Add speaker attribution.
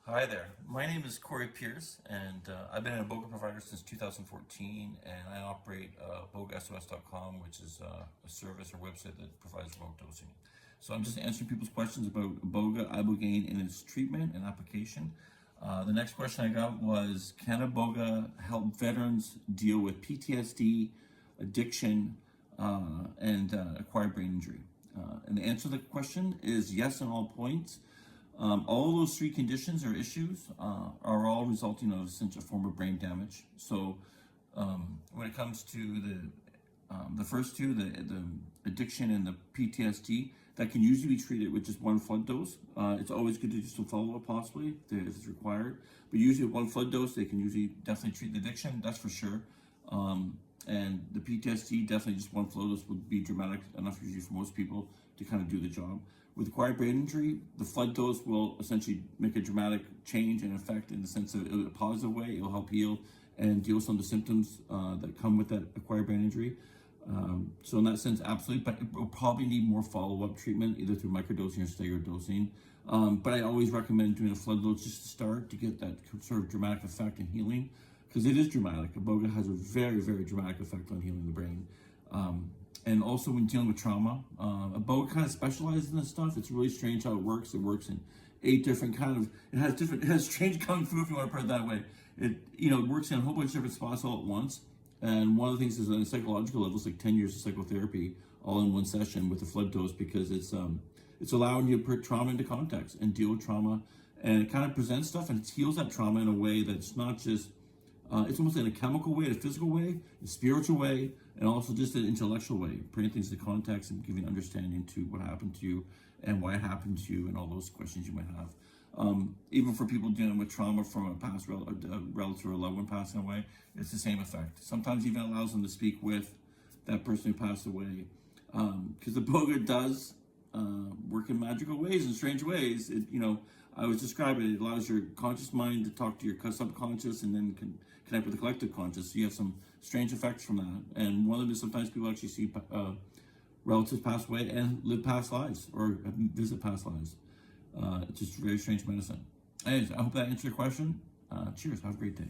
Speaker 1: Hi there. My name is Corey Pierce, and I've been an Iboga provider since 2014, and I operate BogaSOS.com, which is a service or website that provides remote dosing. So I'm just answering people's questions about Iboga, Ibogaine, and its treatment and application. The next question I got was, can Iboga help veterans deal with PTSD, addiction, and acquired brain injury? And the answer to the question is yes on all points. All those three conditions or issues are all resulting of essential form of brain damage. So when it comes to the first two, the addiction and the PTSD, that can usually be treated with just one flood dose. It's always good to do some follow-up possibly if it's required, but usually with one flood dose, they can usually definitely treat the addiction, that's for sure. And the PTSD, definitely just one flow dose would be dramatic enough usually for most people to kind of do the job. With acquired brain injury, the flood dose will essentially make a dramatic change and effect in the sense of a positive way. It'll help heal and deal with some of the symptoms that come with that acquired brain injury. So in that sense, absolutely, but it will probably need more follow-up treatment, either through microdosing or staggered dosing. But I always recommend doing a flood dose just to start to get that sort of dramatic effect in healing, because it is dramatic. Iboga has a very, very dramatic effect on healing the brain. And also when dealing with trauma, Iboga kind of specializes in this stuff. It's really strange how it works. It works in 8 different it has strange kung fu, if you want to put it that way. It works in a whole bunch of different spots all at once. And one of the things is on a psychological level, it's like 10 years of psychotherapy all in one session with a flood dose, because it's allowing you to put trauma into context and deal with trauma. And it kind of presents stuff and it heals that trauma in a way that's not just, it's almost in a chemical way, a physical way, a spiritual way, and also just an intellectual way, putting things into context and giving understanding to what happened to you and why it happened to you and all those questions you might have. Even for people dealing with trauma from a past relative or a loved one passing away, it's the same effect. Sometimes even allows them to speak with that person who passed away. Because the Iboga does work in magical ways and strange ways. I always describe it, it allows your conscious mind to talk to your subconscious and then can connect with the collective conscious. So you have some strange effects from that. And one of them is sometimes people actually see relatives pass away and live past lives or visit past lives. It's just very strange medicine. Anyways, I hope that answered your question. Cheers. Have a great day.